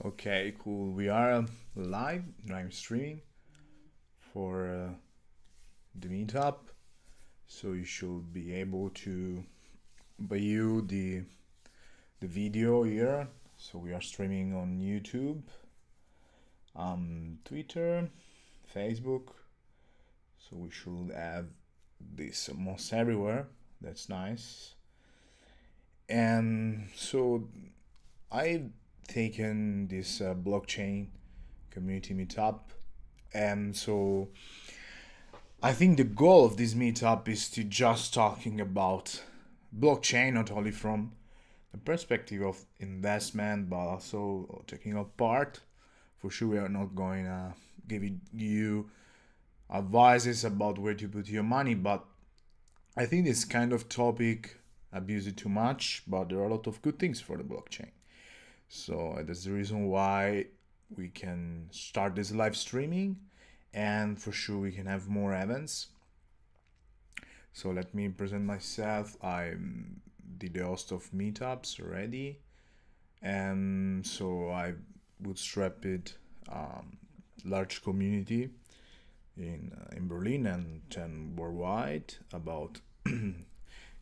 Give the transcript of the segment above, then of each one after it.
Okay, cool. We are live. I'm streaming for the meetup, so you should be able to view the video here. So we are streaming on YouTube, Twitter, Facebook. So we should have this almost everywhere. That's nice. And so I've taken this blockchain community meetup, and so I think the goal of this meetup is to just talking about blockchain, not only from the perspective of investment, but also technical part. For sure, we are not going to give you advices about where to put your money, but I think this kind of topic abuse it too much, but there are a lot of good things for the blockchain. So that's the reason why we can start this live streaming, and for sure we can have more events. So let me present myself. I'm the host of Meetups already, and so I bootstrapped large community in Berlin and then worldwide about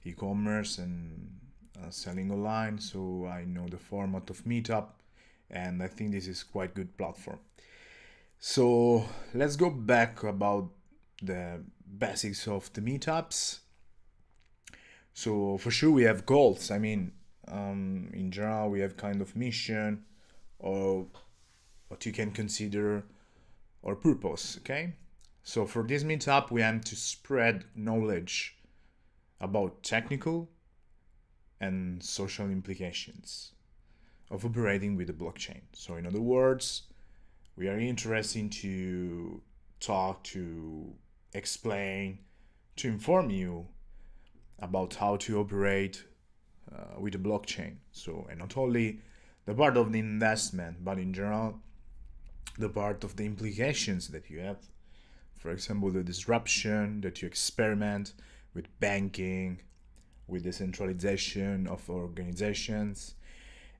e-commerce and selling online. So I know the format of Meetup, and I think this is quite good platform. So let's go back about the basics of the meetups. So for sure we have goals. I mean, in general we have kind of mission or what you can consider our purpose. Okay. So for this meetup we aim to spread knowledge about technical and social implications of operating with the blockchain. So in other words, we are interested to talk, to explain, to inform you about how to operate with the blockchain. So, and not only the part of the investment, but in general, the part of the implications that you have. For example, the disruption that you experiment with banking, with decentralization of organizations.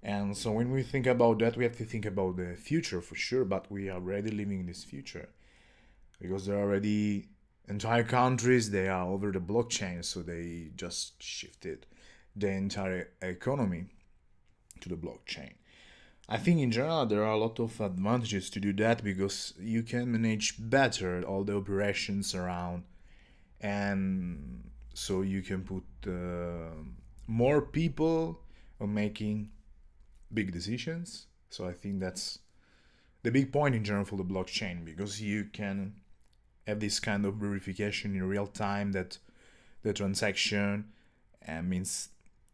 And so when we think about that, we have to think about the future for sure, but we are already living this future because there are already entire countries, they are over the blockchain, so they just shifted the entire economy to the blockchain. I think in general there are a lot of advantages to do that because you can manage better all the operations around, and so you can put more people on making big decisions. So I think that's the big point in general for the blockchain, because you can have this kind of verification in real time that the transaction means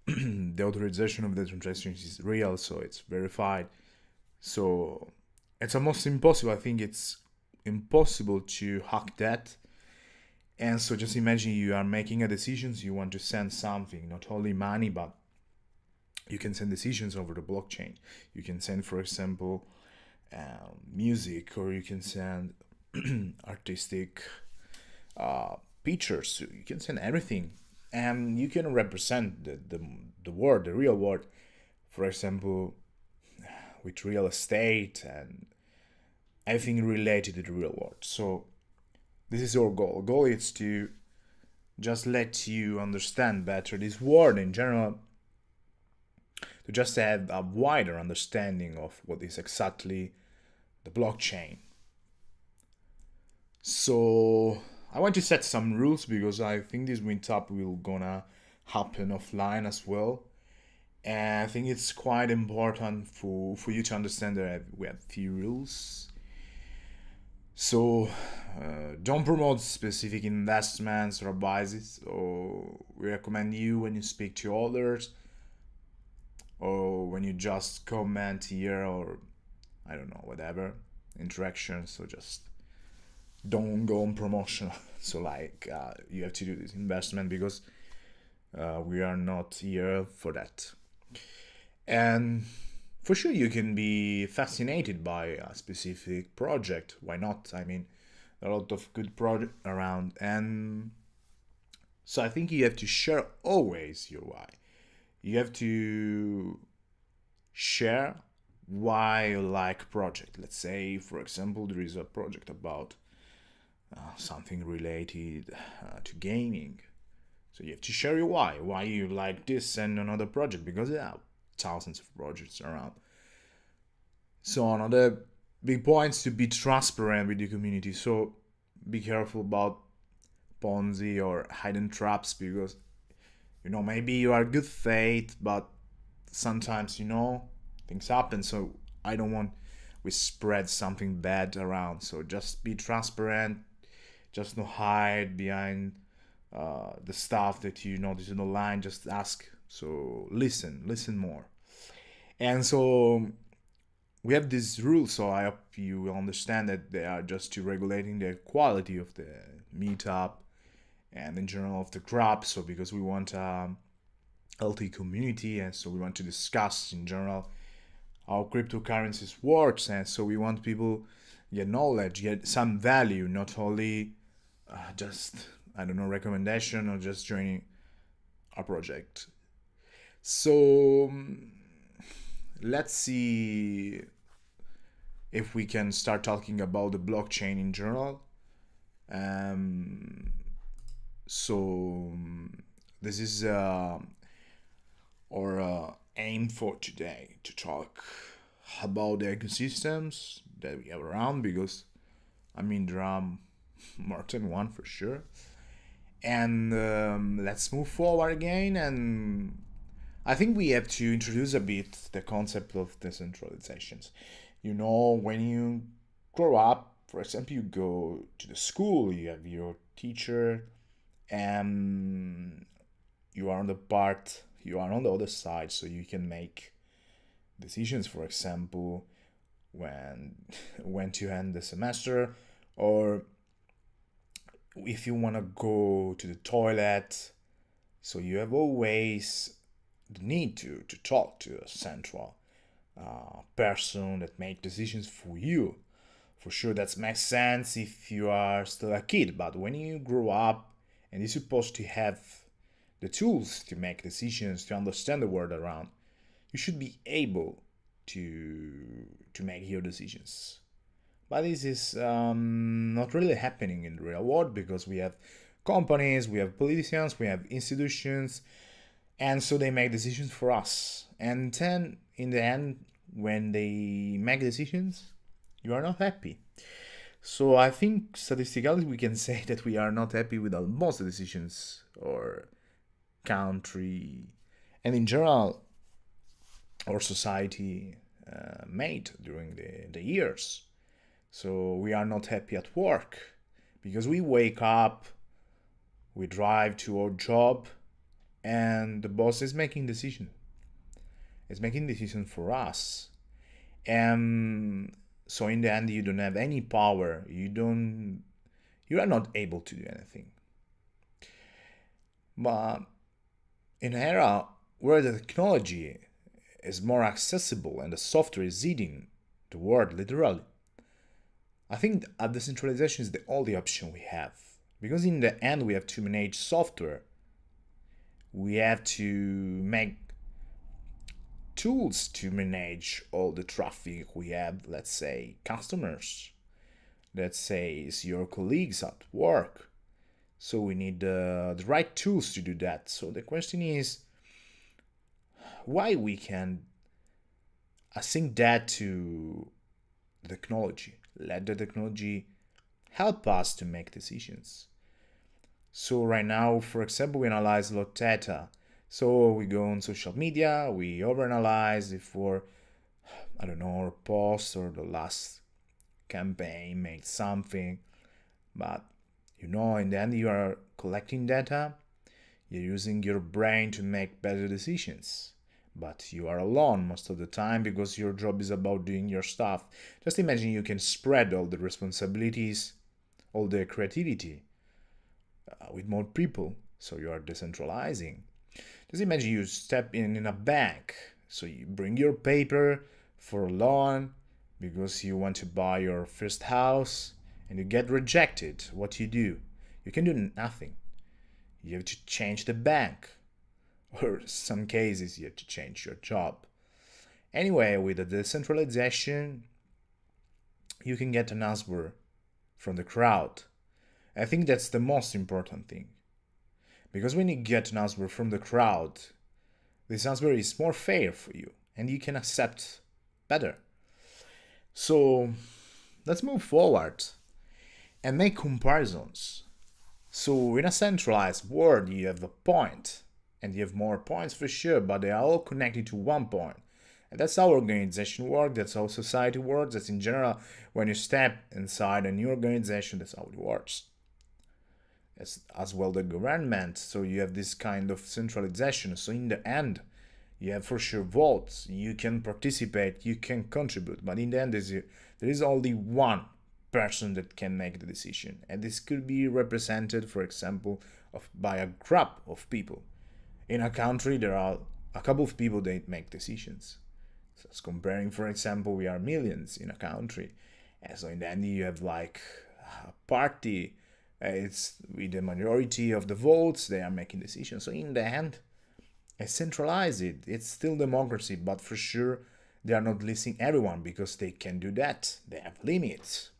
the authorization of the transaction is real, so it's verified. So it's almost impossible. I think it's impossible to hack that. And so just imagine you are making a decision, you want to send something, not only money, but you can send decisions over the blockchain. You can send, for example, music, or you can send artistic pictures. You can send everything, and you can represent the world, the real world. For example, with real estate and everything related to the real world. So this is our goal. Goal is to just let you understand better this world in general, to just have a wider understanding of what is exactly the blockchain. So I want to set some rules because I think this meetup will gonna happen offline as well. And I think it's quite important for you to understand that we have few rules. So don't promote specific investments or advices, or we recommend you when you speak to others, or when you just comment here, or I don't know, whatever interaction. So just don't go on promotion. So like you have to do this investment because we are not here for that. And for sure you can be fascinated by a specific project. Why not? I mean, a lot of good project around, and so I think you have to share always your why. You have to share why you like project. Let's say, for example, there is a project about something related to gaming. So you have to share your why you like this and another project, because there are thousands of projects around. So another big point is to be transparent with the community. So be careful about Ponzi or hidden traps, because maybe you are good faith, but sometimes things happen. So I don't want we spread something bad around. So just be transparent, just not hide behind the stuff that you notice in the line. Just ask. So listen more. And so we have these rules, so I hope you will understand that they are just to regulating the quality of the meetup and in general of the crop. So because we want a healthy community, and so we want to discuss in general how cryptocurrencies works, and so we want people get knowledge, get some value, not only just recommendation or just joining a project. So let's see if we can start talking about the blockchain in general. So this is our aim for today, to talk about the ecosystems that we have around, because there are more than one for sure. And let's move forward again. And I think we have to introduce a bit the concept of decentralizations. When you grow up, for example, you go to the school, you have your teacher, and you are on the other side, so you can make decisions, for example, when to end the semester, or if you want to go to the toilet. So you have always the need to talk to a central person that make decisions for you. For sure, that makes sense if you are still a kid, but when you grow up and you're supposed to have the tools to make decisions, to understand the world around, you should be able to make your decisions. But this is not really happening in the real world, because we have companies, we have politicians, we have institutions, and so they make decisions for us. And then in the end, when they make decisions, you are not happy. So I think statistically we can say that we are not happy with almost the decisions or country and in general our society made during the years. So we are not happy at work, because we wake up, we drive to our job, and the boss is making decision. It's making decision for us. And so in the end, you don't have any power. You are not able to do anything. But in an era where the technology is more accessible and the software is eating the world literally, I think decentralization is the only option we have. Because in the end, we have to manage software. We have to make tools to manage all the traffic we have, let's say customers, let's say it's your colleagues at work. So we need the right tools to do that. So the question is, why we can assign that to the technology? Let the technology help us to make decisions. So right now, for example, we analyze a lot of data. So we go on social media, we overanalyze if for, our post or the last campaign made something. But in the end, you are collecting data, you're using your brain to make better decisions. But you are alone most of the time, because your job is about doing your stuff. Just imagine you can spread all the responsibilities, all the creativity with more people. So you are decentralizing. Just imagine you step in a bank. So you bring your paper for a loan because you want to buy your first house, and you get rejected. What you do? You can do nothing. You have to change the bank. Or some cases you have to change your job. Anyway, with the decentralization, you can get an answer from the crowd. I think that's the most important thing. Because when you get an answer from the crowd, this answer is more fair for you and you can accept better. So let's move forward and make comparisons. So in a centralized world, you have a point, and you have more points for sure, but they are all connected to one point. And that's how organization works, that's how society works, that's in general, when you step inside a new organization, that's how it works. As well the government, so you have this kind of centralization. So in the end, you have for sure votes, you can participate, you can contribute, but in the end, there is only one person that can make the decision, and this could be represented, for example, by a group of people. In a country, there are a couple of people that make decisions. So as comparing, for example, we are millions in a country, and so in the end you have like a party. It's with the majority of the votes, they are making decisions. So in the end, I centralize it. It's still democracy, but for sure they are not listing everyone because they can do that. They have limits.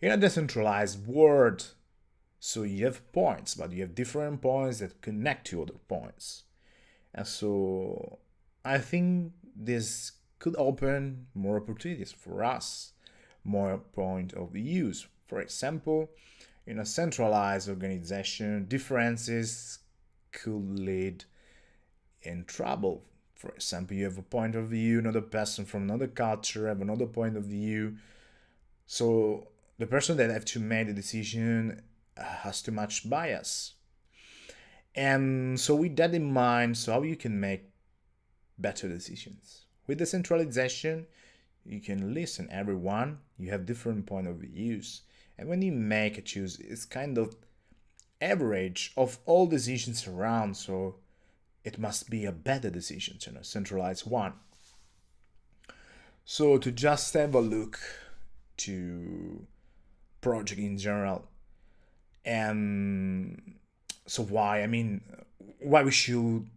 In a decentralized world, so you have points, but you have different points that connect to other points. And so I think this could open more opportunities for us, more point of views. For example, in a centralized organization, differences could lead in trouble. For example, you have a point of view, another person from another culture have another point of view. So the person that have to make the decision has too much bias. And so with that in mind, so how you can make better decisions. With decentralization, you can listen everyone, you have different point of views. And when you make a choose, it's kind of average of all decisions around, so it must be a better decision than a centralized one. So to just have a look to project in general, and so why we should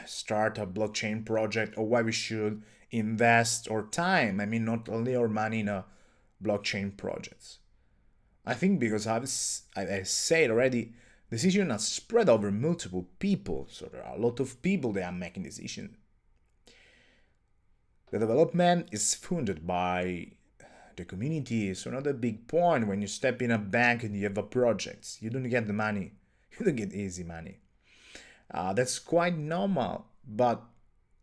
start a blockchain project, or why we should invest our time, not only our money in a blockchain projects. I think because I said already, decisions are spread over multiple people, so there are a lot of people that are making decisions. The development is funded by the community, so another big point when you step in a bank and you have a project, you don't get the money, you don't get easy money. That's quite normal, but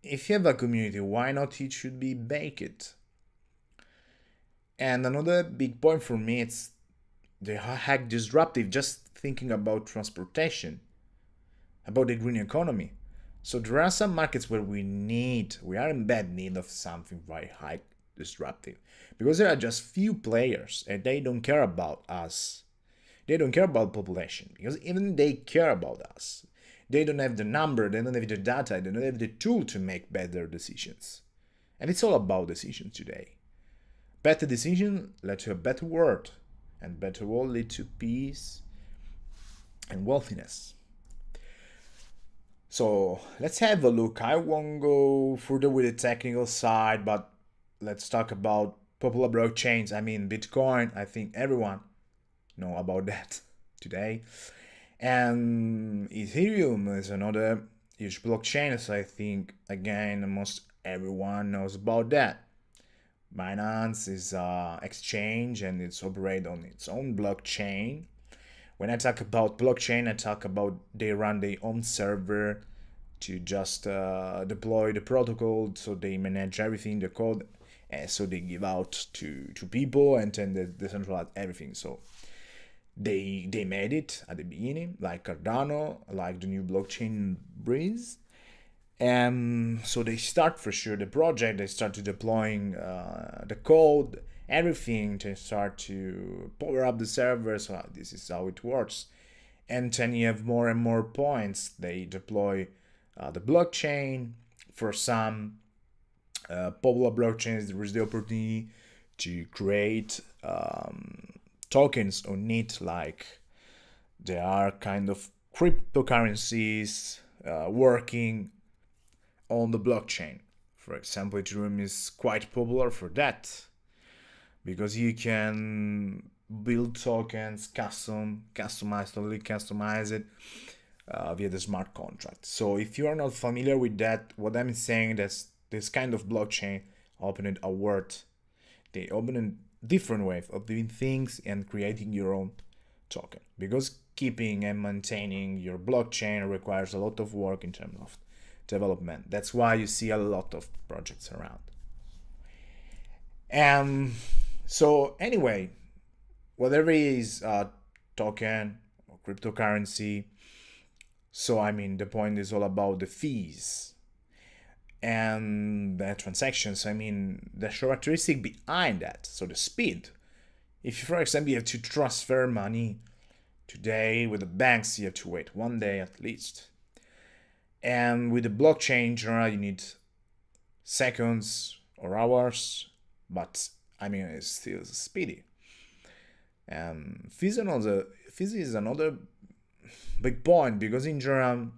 if you have a community, why not it should be baked? And another big point for me, it's the hack disruptive, just thinking about transportation, about the green economy. So there are some markets where we are in bad need of something very high disruptive, because there are just few players and they don't care about us. They don't care about population, because even they care about us. They don't have the number, they don't have the data, they don't have the tool to make better decisions. And it's all about decisions today. Better decisions lead to a better world, and better world lead to peace and wealthiness. So let's have a look. I won't go further with the technical side, but let's talk about popular blockchains. Bitcoin. I think everyone know about that today. And Ethereum is another huge blockchain, so I think again most everyone knows about that. Binance is an exchange and it's operate on its own blockchain. When I talk about blockchain, I talk about they run their own server to just deploy the protocol, so they manage everything, the code, so they give out to people, and then they decentralize everything. So they made it at the beginning, like Cardano, like the new blockchain Breeze. And so they start for sure the project, they start to deploying the code, everything, to start to power up the server. So this is how it works. And then you have more and more points. They deploy the blockchain. For some popular blockchains, there is the opportunity to create tokens on it, like there are kind of cryptocurrencies working on the blockchain. For example, Ethereum is quite popular for that because you can build tokens, totally customize it via the smart contract. So if you are not familiar with that, what I'm saying is this kind of blockchain opened a world. They open a different way of doing things and creating your own token, because keeping and maintaining your blockchain requires a lot of work in terms of development. That's why you see a lot of projects around. So anyway, whatever is a token or cryptocurrency, so I mean the point is all about the fees and the transactions. I mean the characteristic behind that, so the speed. If, for example, you have to transfer money today with the banks, you have to wait 1 day at least. And with the blockchain in general, you need seconds or hours, but I mean, it's still speedy. Fees is another big point, because in general,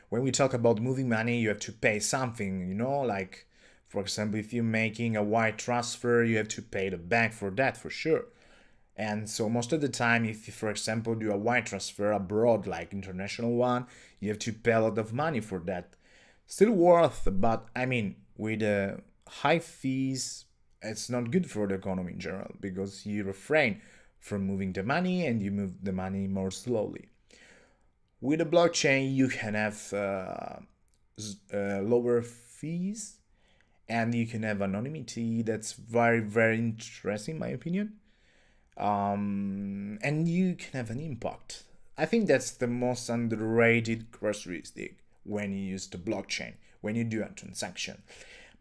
when we talk about moving money, you have to pay something, you know, like, for example, if you're making a wire transfer, you have to pay the bank for that, for sure. And so most of the time, if you, for example, do a wire transfer abroad, like international one, you have to pay a lot of money for that. Still worth, but I mean, with high fees, it's not good for the economy in general, because you refrain from moving the money and you move the money more slowly. With a blockchain, you can have lower fees, and you can have anonymity. That's very, very interesting, in my opinion. And you can have an impact. I think that's the most underrated characteristic when you use the blockchain, when you do a transaction.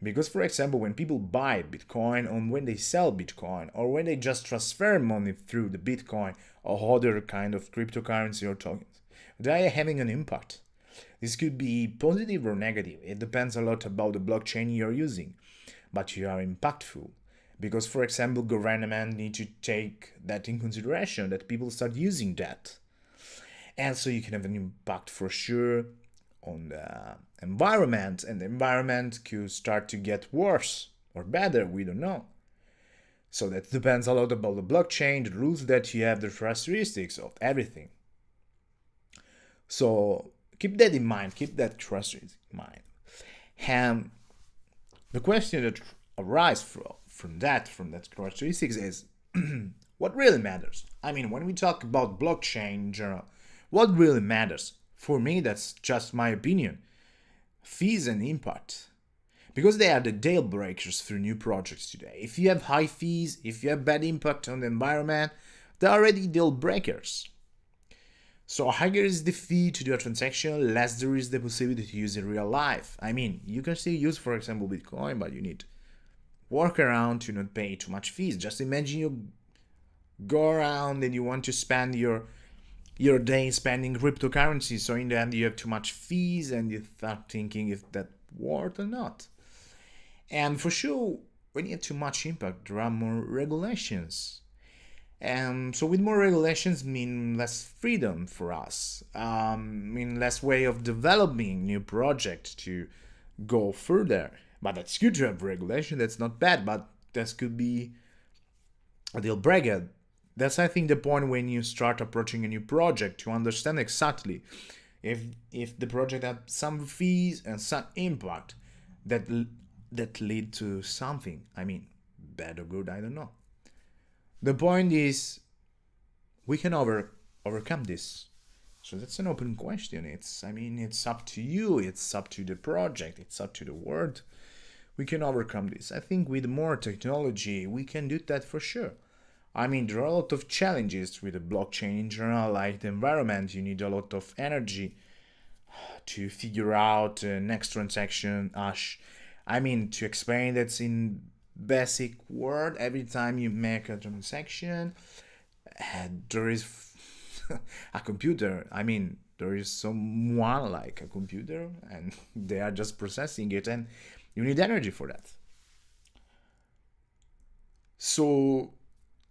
Because, for example, when people buy Bitcoin, or when they sell Bitcoin, or when they just transfer money through the Bitcoin or other kind of cryptocurrency or tokens, they are having an impact. This could be positive or negative. It depends a lot about the blockchain you're using, but you are impactful. Because, for example, government need to take that in consideration, that people start using that. And so you can have an impact for sure on the environment, and the environment could start to get worse or better, we don't know. So that depends a lot about the blockchain, the rules that you have, the characteristics of everything. So keep that in mind, keep that characteristic in mind. And the question that arises from that characteristics is what really matters? I mean, when we talk about blockchain in general, what really matters? For me, that's just my opinion. Fees and impact. Because they are the deal breakers for new projects today. If you have high fees, if you have bad impact on the environment, they're already deal breakers. So higher is the fee to do a transaction, less there is the possibility to use in real life. I mean, you can still use, for example, Bitcoin, but you need work around to not pay too much fees. Just imagine you go around and you want to spend your day spending cryptocurrency, so in the end you have too much fees and you start thinking if that worth or not. And for sure, when you have too much impact, there are more regulations. And so with more regulations mean less freedom for us, mean less way of developing new projects to go further. But that's good to have regulation, that's not bad, but this could be a deal breaker. That's, I think, the point when you start approaching a new project, to understand exactly if the project has some fees and some impact that lead to something. I mean, bad or good, I don't know. The point is, we can overcome this. So that's an open question. It's up to you. It's up to the project. It's up to the world. We can overcome this. I think with more technology, we can do that for sure. I mean, there are a lot of challenges with the blockchain in general, like the environment. You need a lot of energy to figure out next transaction hash. I mean, to explain that's in basic word, every time you make a transaction, there is a computer. I mean, there is someone like a computer, and they are just processing it, and you need energy for that. So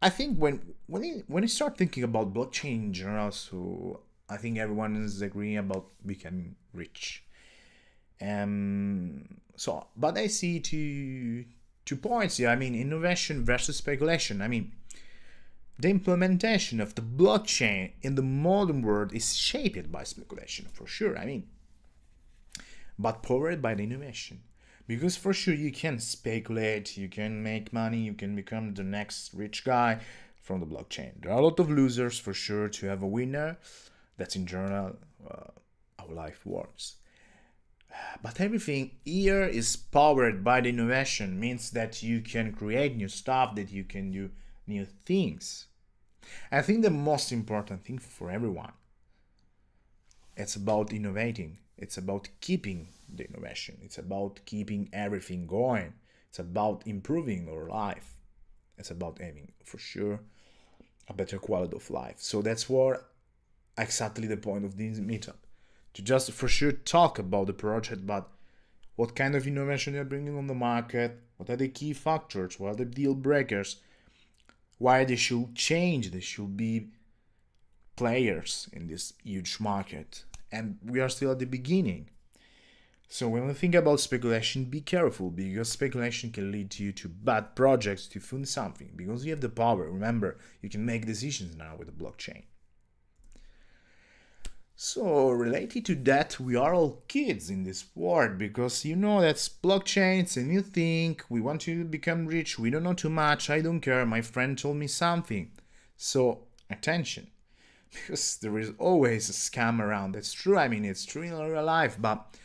I think when you start thinking about blockchain in general, so I think everyone is agreeing about becoming rich. But I see two points here. I mean, innovation versus speculation. I mean, the implementation of the blockchain in the modern world is shaped by speculation, for sure. I mean, but powered by the innovation. Because for sure you can speculate, you can make money, you can become the next rich guy from the blockchain. There are a lot of losers for sure to have a winner. That's in general how life works. But everything here is powered by the innovation, means that you can create new stuff, that you can do new things. I think the most important thing for everyone, it's about innovating. It's about keeping the innovation. It's about keeping everything going. It's about improving our life. It's about having, for sure, a better quality of life. So that's what exactly the point of this meetup. To just for sure talk about the project, but what kind of innovation they're bringing on the market, what are the key factors, what are the deal breakers, why they should change, they should be players in this huge market. And we are still at the beginning. So when we think about speculation, be careful, because speculation can lead you to bad projects to fund something, because you have the power. Remember, you can make decisions now with the blockchain. So related to that, we are all kids in this world, because you know that's blockchain, it's a new thing, we want to become rich, we don't know too much, I don't care, my friend told me something. So attention, because there is always a scam around. That's true, I mean, it's true in real life, but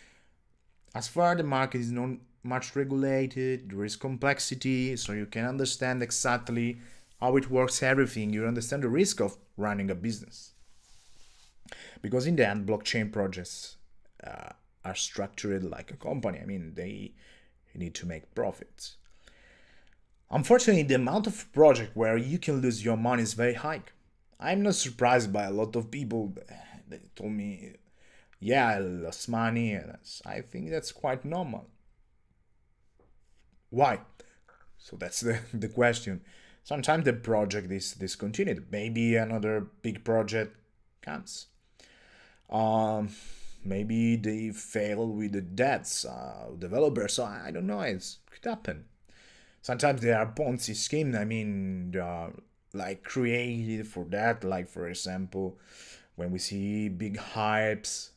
as far the market is not much regulated, there is complexity, so you can understand exactly how it works, everything, you understand the risk of running a business. Because in the end, blockchain projects are structured like a company. I mean, they need to make profits. Unfortunately, the amount of project where you can lose your money is very high. I'm not surprised by a lot of people that told me, yeah, I lost money, and I think that's quite normal. Why? So that's the question. Sometimes the project is discontinued. Maybe another big project comes. Um, Maybe they fail with the debts, developers. So I don't know. It could happen. Sometimes there are Ponzi schemes. I mean, they are like created for that. Like for example, when we see big hypes,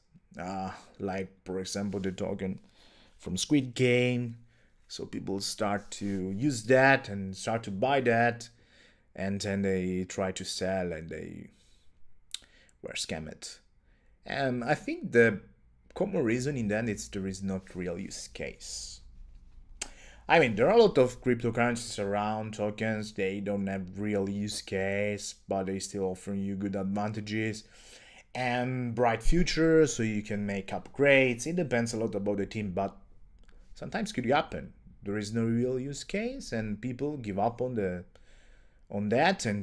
like for example the token from Squid Game, so people start to use that and start to buy that, and then they try to sell and they were scammed. And I think the common reason in that is there is not real use case. I mean, there are a lot of cryptocurrencies around, tokens, they don't have real use case, but they still offer you good advantages and bright future, so you can make upgrades. It depends a lot about the team, but sometimes could happen. There is no real use case and people give up on that, and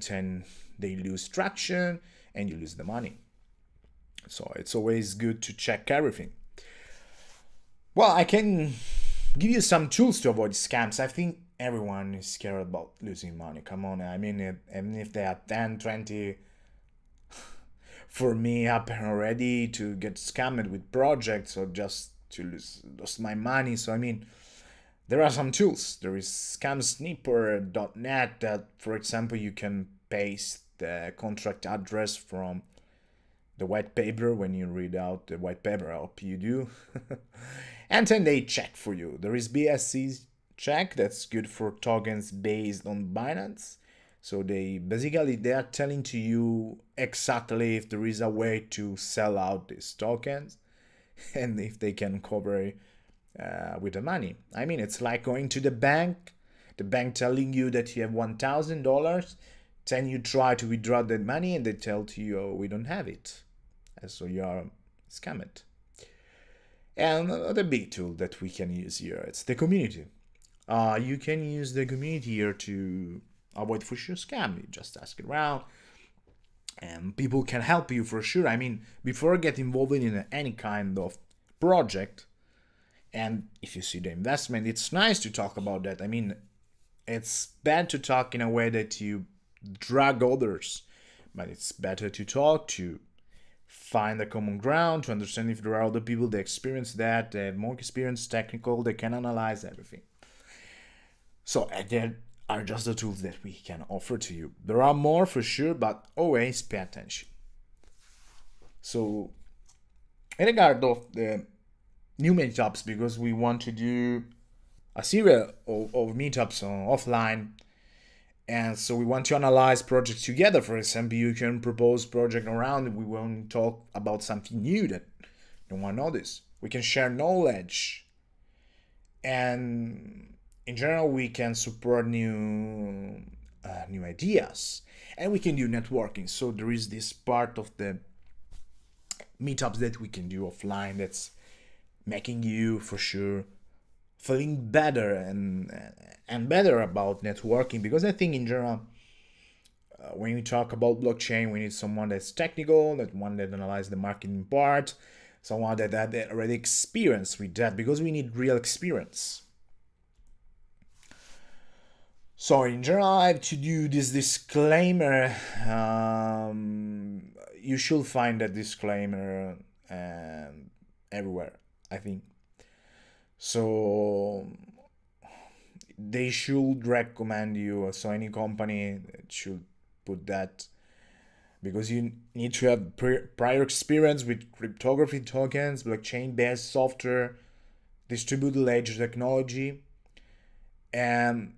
then they lose traction and you lose the money. So it's always good to check everything. Well, I can give you some tools to avoid scams. I think everyone is scared about losing money. Come on, I mean, even if they are 10, 20, for me happen already to get scammed with projects or just to lose my money. So I mean, there are some tools. There is scamsnipper.net that, for example, you can paste the contract address from the white paper when you read out the white paper. I hope you do. And then they check for you. There is BSC check, that's good for tokens based on Binance. So they are telling to you exactly if there is a way to sell out these tokens and if they can cover with the money. I mean, it's like going to the bank telling you that you have $1,000, then you try to withdraw that money and they tell to you, oh, we don't have it. And so you are scammed. And another big tool that we can use here, it's the community. You can use the community here to avoid for sure scam. You just ask around and people can help you for sure. I mean, before getting involved in any kind of project, and if you see the investment, it's nice to talk about that. I mean, it's bad to talk in a way that you drag others, but it's better to talk to find a common ground, to understand if there are other people that experience that, they have more experience, technical, they can analyze everything. So there are just the tools that we can offer to you. There are more for sure, but always pay attention. So in regard of the new meetups, because we want to do a series of meetups offline, and so we want to analyze projects together. For example, you can propose project around. We won't talk about something new that no one knows. We can share knowledge, and in general, we can support new ideas, and we can do networking. So there is this part of the meetups that we can do offline that's making you for sure feeling better and better about networking, because I think in general, when we talk about blockchain, we need someone that's technical, that one that analyzes the marketing part, someone that had already experience with that, because we need real experience. So in general, I have to do this disclaimer. You should find that disclaimer everywhere, I think. So they should recommend you, so any company should put that, because you need to have prior experience with cryptography tokens, blockchain-based software, distributed ledger technology, and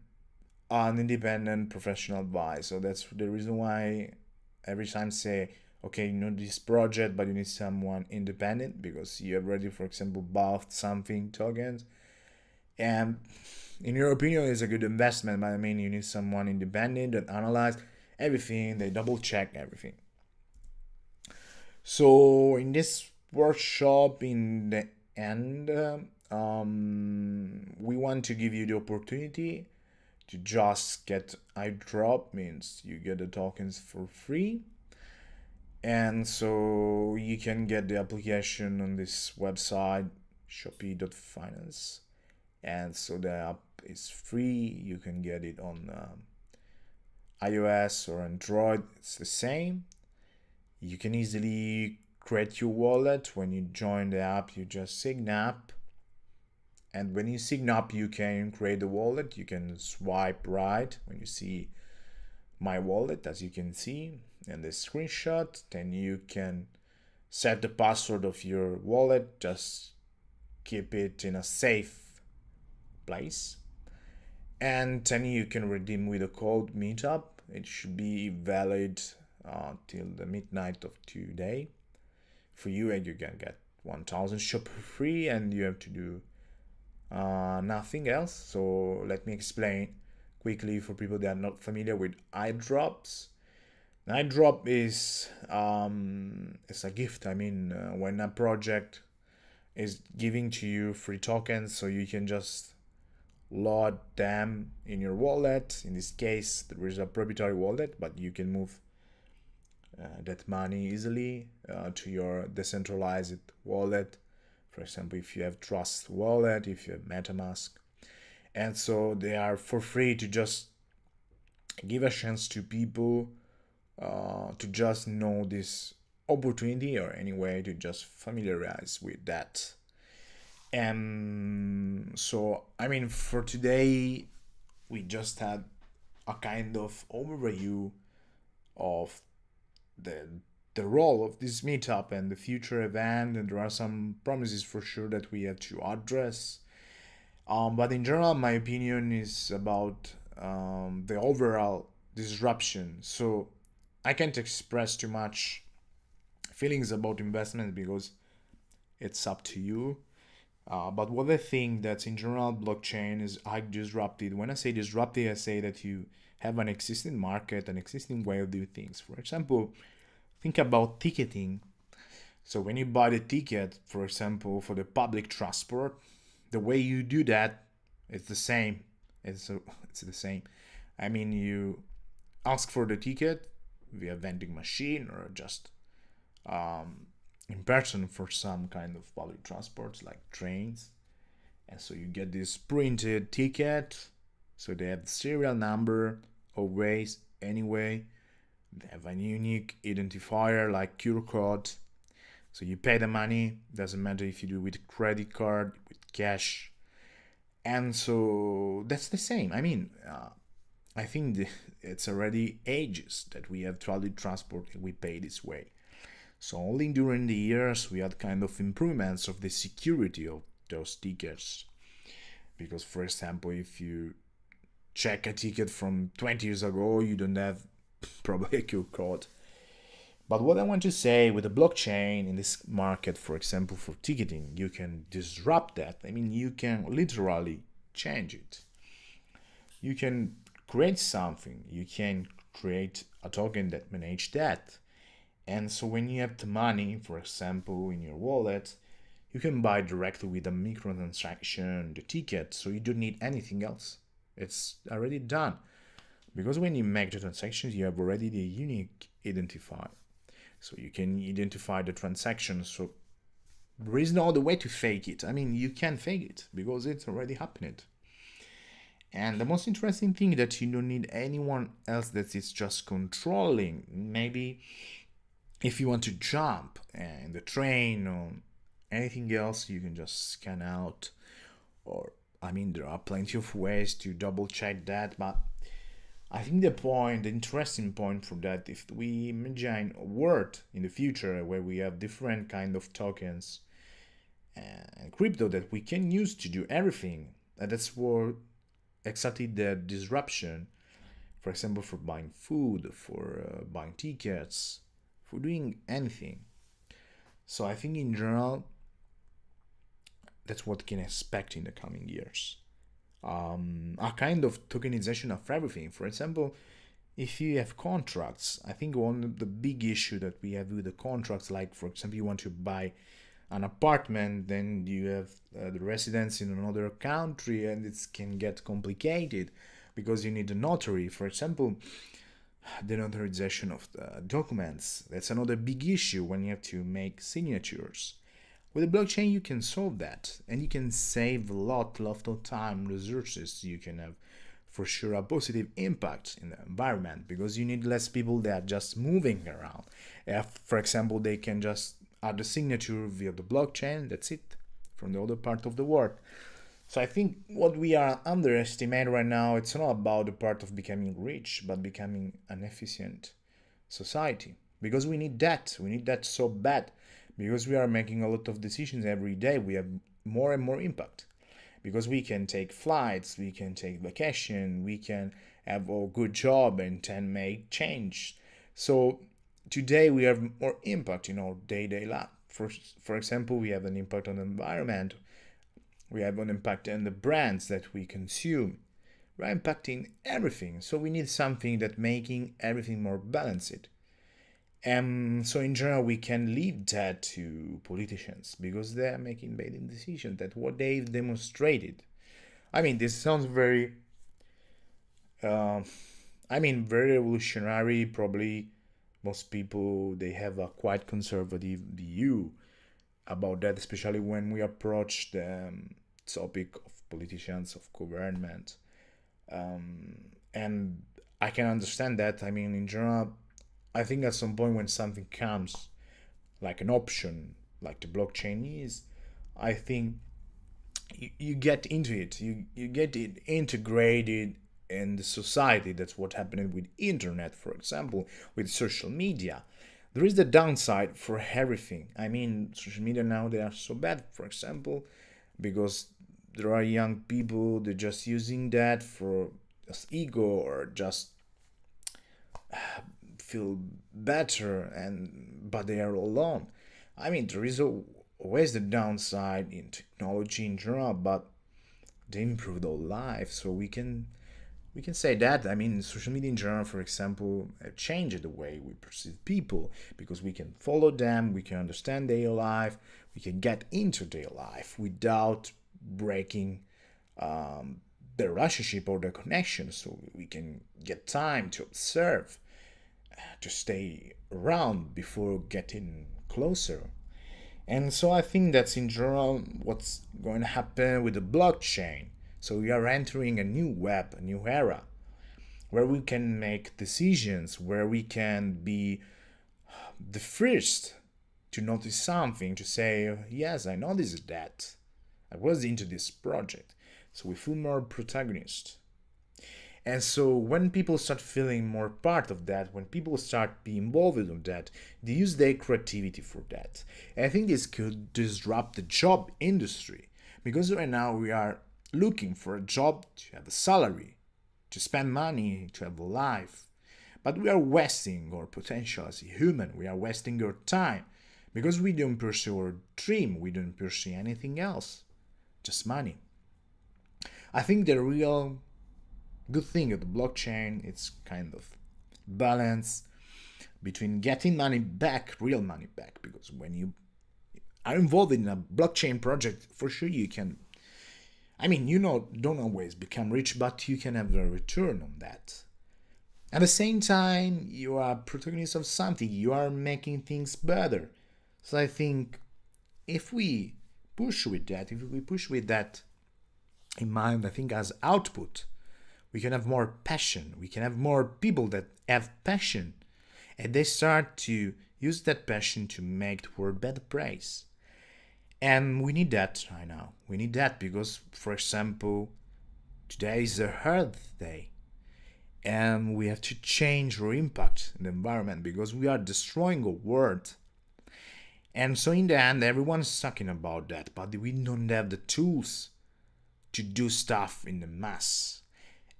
an independent professional advice. So that's the reason why every time say, okay, you know this project, but you need someone independent, because you have already, for example, bought something tokens, and in your opinion, it's a good investment. But I mean, you need someone independent that analyze everything, they double check everything. So in this workshop, in the end, we want to give you the opportunity to just get Airdrop, means you get the tokens for free. And so you can get the application on this website, shopee.finance. And so the app is free. You can get it on iOS or Android. It's the same. You can easily create your wallet. When you join the app, you just sign up. And when you sign up, you can create a wallet. You can swipe right when you see my wallet, as you can see in the screenshot. Then you can set the password of your wallet. Just keep it in a safe place. And then you can redeem with the code MEETUP. It should be valid till the midnight of today for you, and you can get 1000 shop for free, and you have to do nothing else. So let me explain quickly for people that are not familiar with Airdrops. An Airdrop is it's a gift. I mean, when a project is giving to you free tokens, so you can just load them in your wallet. In this case, there is a proprietary wallet, but you can move that money easily to your decentralized wallet. For example, if you have Trust Wallet, if you have MetaMask. And so they are for free to just give a chance to people to just know this opportunity, or anyway to just familiarize with that. And so, I mean, for today, we just had a kind of overview of the role of this meetup and the future event, and there are some promises for sure that we have to address. But in general, my opinion is about the overall disruption. So I can't express too much feelings about investment, because it's up to you. But what I think that in general, blockchain is highly disrupted. When I say disrupted, I say that you have an existing market, an existing way of doing things. For example, think about ticketing. So when you buy the ticket, for example, for the public transport, the way you do that, it's the same. It's the same. I mean, you ask for the ticket via vending machine, or just in person for some kind of public transports like trains. And so you get this printed ticket. So they have the serial number always, anyway. They have a unique identifier like QR code. So you pay the money, doesn't matter if you do it with credit card, with cash. And so that's the same. I think it's already ages that we have public transport and we pay this way. So only during the years we had kind of improvements of the security of those tickets. Because, for example, if you check a ticket from 20 years ago, you don't have probably a QR code. But what I want to say with the blockchain in this market, for example, for ticketing, you can disrupt that. You can literally change it. You can create something. You can create a token that manages that. And so when you have the money, for example, in your wallet, you can buy directly with a microtransaction the ticket, so you don't need anything else. It's already done. Because when you make the transactions, you have already the unique identifier. So you can identify the transaction. So there is no other way to fake it. You can fake it because it's already happening. And the most interesting thing that you don't need anyone else that is just controlling. Maybe if you want to jump in the train or anything else, you can just scan out. Or, there are plenty of ways to double check that, but I think the interesting point for that, if we imagine a world in the future where we have different kind of tokens and crypto that we can use to do everything, and that's where exactly the disruption, for example, for buying food, for buying tickets, for doing anything. So I think in general, that's what we can expect in the coming years. A kind of tokenization of everything. For example, if you have contracts, I think one of the big issue that we have with the contracts, like for example, you want to buy an apartment, then you have the residence in another country, and it can get complicated because you need a notary. For example, the notarization of the documents. That's another big issue when you have to make signatures. With the blockchain, you can solve that, and you can save a lot of time, resources. You can have, for sure, a positive impact in the environment because you need less people that are just moving around. If, for example, they can just add the signature via the blockchain, that's it, from the other part of the world. So I think what we are underestimating right now, it's not about the part of becoming rich, but becoming an efficient society. Because we need that. We need that so bad. Because we are making a lot of decisions every day, we have more and more impact. Because we can take flights, we can take vacation, we can have a good job and then make change. So today we have more impact in our day-to-day life. For example, we have an impact on the environment. We have an impact on the brands that we consume. We're impacting everything. So we need something that making everything more balanced. So in general, we can leave that to politicians because they are making bad decisions. That's what they've demonstrated. This sounds very, very revolutionary. Probably most people, they have a quite conservative view about that, especially when we approach the topic of politicians, of government. And I can understand that. In general, I think at some point when something comes like an option, like the blockchain is, I think you get into it. You get it integrated in the society. That's what happened with internet, for example, with social media. There is the downside for everything. Social media now, they are so bad, for example, because there are young people, they're just using that for just ego or just feel better, but they are alone. There is always the downside in technology in general, but they improved our life. So we can say that. Social media in general, for example, changed the way we perceive people because we can follow them, we can understand their life, we can get into their life without breaking the relationship or the connection. So we can get time to observe, to stay around before getting closer. And so I think that's in general what's going to happen with the blockchain. So we are entering a new web, a new era, where we can make decisions, where we can be the first to notice something, to say, yes, I noticed that. I was into this project. So we feel more protagonist. And so when people start feeling more part of that, when people start being involved in that, they use their creativity for that. And I think this could disrupt the job industry, because right now we are looking for a job to have a salary, to spend money, to have a life. But we are wasting our potential as a human. We are wasting our time because we don't pursue our dream. We don't pursue anything else, just money. I think the real good thing of the blockchain, it's kind of balance between getting money back, real money back, because when you are involved in a blockchain project, for sure you can, don't always become rich, but you can have a return on that. At the same time, you are protagonist of something, you are making things better. So I think if we push with that in mind, I think as output, we can have more passion. We can have more people that have passion, and they start to use that passion to make the world better place. And we need that right now. We need that because, for example, today is the Earth Day, and we have to change our impact in the environment because we are destroying our world. And so in the end, everyone's talking about that, but we don't have the tools to do stuff in the mass.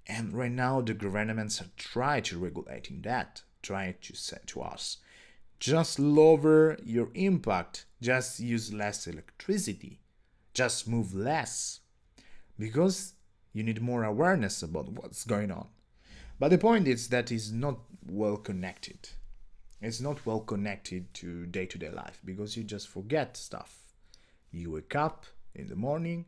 And right now, the governments are trying to regulating that, trying to say to us, just lower your impact, just use less electricity, just move less, because you need more awareness about what's going on. But the point is that it's not well connected. It's not well connected to day-to-day life because you just forget stuff. You wake up in the morning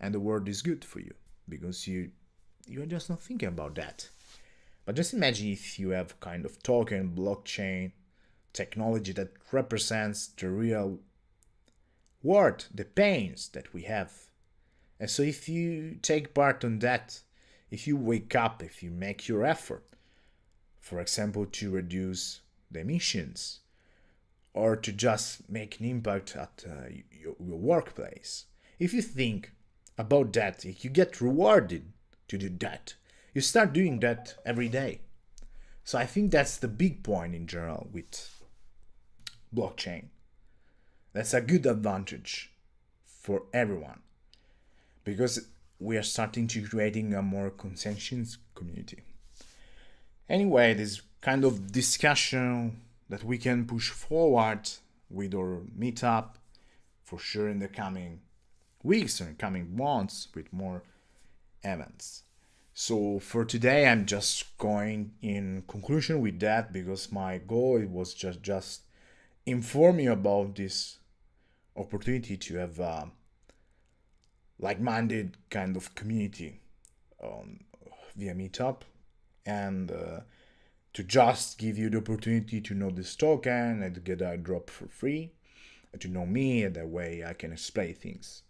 and the world is good for you because you're just not thinking about that. But just imagine if you have kind of token, blockchain, technology that represents the real world, the pains that we have. And so if you take part on that, if you wake up, if you make your effort, for example, to reduce the emissions, or to just make an impact at your workplace, if you think about that, if you get rewarded to do that, you start doing that every day. So I think that's the big point in general with blockchain. That's a good advantage for everyone because we are starting to creating a more conscientious community. Anyway, this kind of discussion that we can push forward with our meetup for sure in the coming weeks and coming months with more events. So for today, I'm just going in conclusion with that because my goal was just inform you about this opportunity to have a like-minded kind of community via Meetup, and to just give you the opportunity to know this token and to get a drop for free, to know me, and that way I can explain things.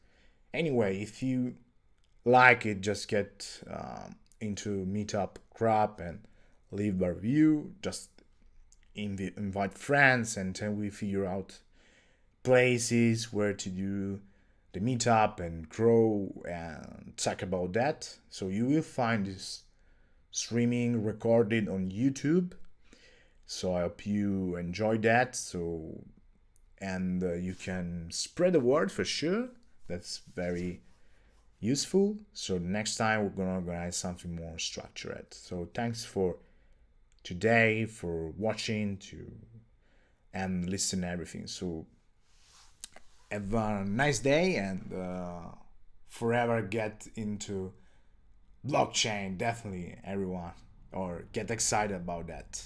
Anyway, if you like it, just get into Meetup crap and leave a review. Just invite friends, and then we figure out places where to do the meetup and grow and talk about that. So you will find this streaming recorded on YouTube. So I hope you enjoy that. So and you can spread the word for sure. That's very useful. So next time we're gonna organize something more structured. So thanks for today, for watching and listen to everything. So have a nice day and forever get into blockchain, definitely everyone, or get excited about that.